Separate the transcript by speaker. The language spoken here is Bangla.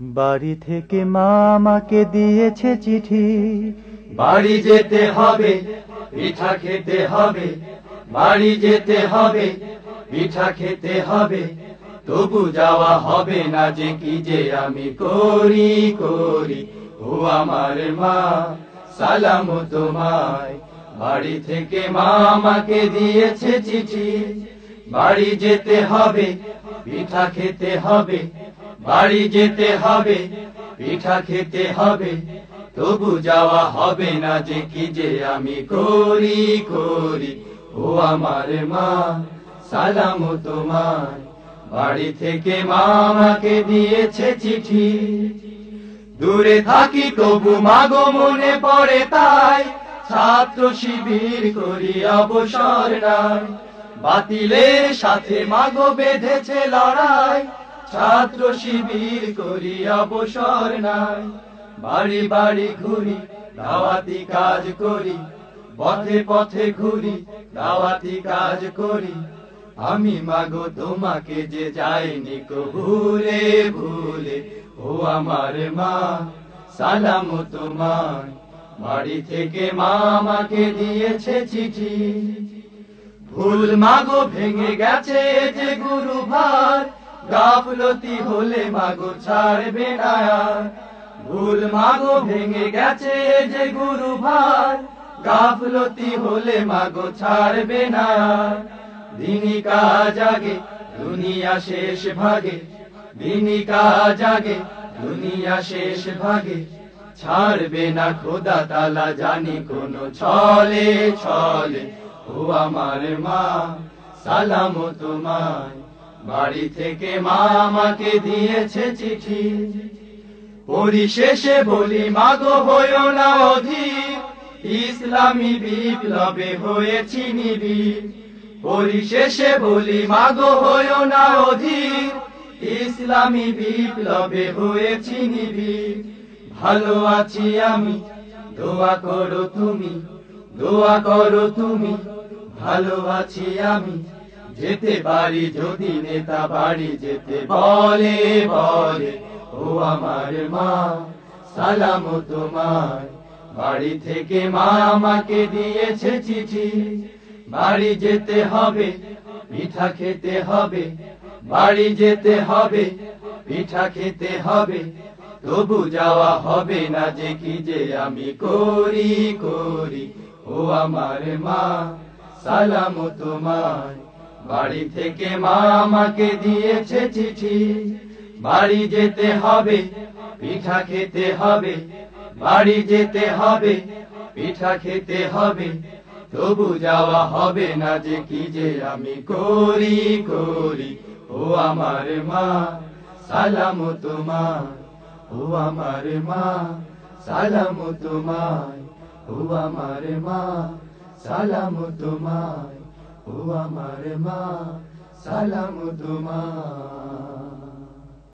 Speaker 1: বাড়ি থেকে মা আমাকে দিয়েছে চিঠি,
Speaker 2: বাড়ি যেতে হবে, পিঠা খেতে হবে, বাড়ি যেতে হবে, পিঠা খেতে হবে, তবু যাওয়া হবে না যে কি যে আমি করি করি। ও আমার মা, সালাম তোমায়। বাড়ি থেকে মা আমাকে দিয়েছে চিঠি, বাড়ি যেতে হবে, পিঠা খেতে হবে, বাড়ি যেতে হবে, পিঠা খেতে হবে, তবু যাওয়া হবে না যে কি যে আমি করি করি। ও আমার মা, সালাম তোমায়। বাড়ি থেকে মা আমাকে দিয়েছে চিঠি, দূরে থাকি তবু মাগো মনে পড়ে তাই, ছাত্র শিবির করি অবসর নাই, বাতিলের সাথে মাগো বেঁধেছে লড়াই, ছাত্র শিবির করি অবসর নাই। বাড়ি বাড়ি ঘুরি, দাওয়াতি কাজ করি, পথে পথে ঘুরি, দাওয়াতি কাজ করি, আমি মাগো তোমাকে যে যাইনি কো ভুলে ভুলে। ও আমার মা, সালাম তোমায়। বাড়ি থেকে মা আমাকে দিয়েছে চিঠি, ভুল মাগো ভেঙে গেছে যে গুরু ভার, গাফলতি হলে মাগো ছাড়বে না আর। ভুল মাগো ভেঙে গেছে যে গুরু ভার, গাফলতি হলে মাগো ছাড়বে না আর। দিনই কাজ আগে, দুনিয়া শেষ ভাগে, দিনই কাজ আগে, দুনিয়া শেষ ভাগে, ছাড়বে না খোদা তালা জানি কোন ছলে ছলে। ও আমার মা, সালাম তোমায়। বাড়ি থেকে মা আমাকে দিয়েছে চিঠি, পরিশেষে বলি মাগো হইও না অধীর, ইসলামী বিপ্লবে হয়েছি নিবিড়। পরিশেষে বলি মাগো হইও না অধীর, ইসলামী বিপ্লবে হয়েছি নিবিড়। ভালো আছি আমি, দোয়া করো তুমি, দোয়া করো তুমি, ভালো আছি আমি। যেতে পারি যদি নেতা বাড়ি যেতে বলে বলে। ও আমার মা, সালাম তোমায়। বাড়ি থেকে মা আমাকে দিয়েছে চিঠি, বাড়ি যেতে হবে, পিঠা খেতে হবে, বাড়ি যেতে হবে, পিঠা খেতে হবে, তবু যাওয়া হবে না যে কি যে আমি করি করি। ও আমার মা, সালাম তোমায়। বাড়ি থেকে মা আমাকে দিয়েছে চিঠি, বাড়ি যেতে হবে, পিঠা খেতে হবে, বাড়ি যেতে হবে, পিঠা খেতে হবে, তবু যাওয়া হবে না যে কি যে আমি করি করি। ও আমার মা, সালাম তোমায়। ও আমার মা, সালাম তোমায়। ও আমার মা, সালাম তোমায়। ও আমার মা, সালাম তোমায়।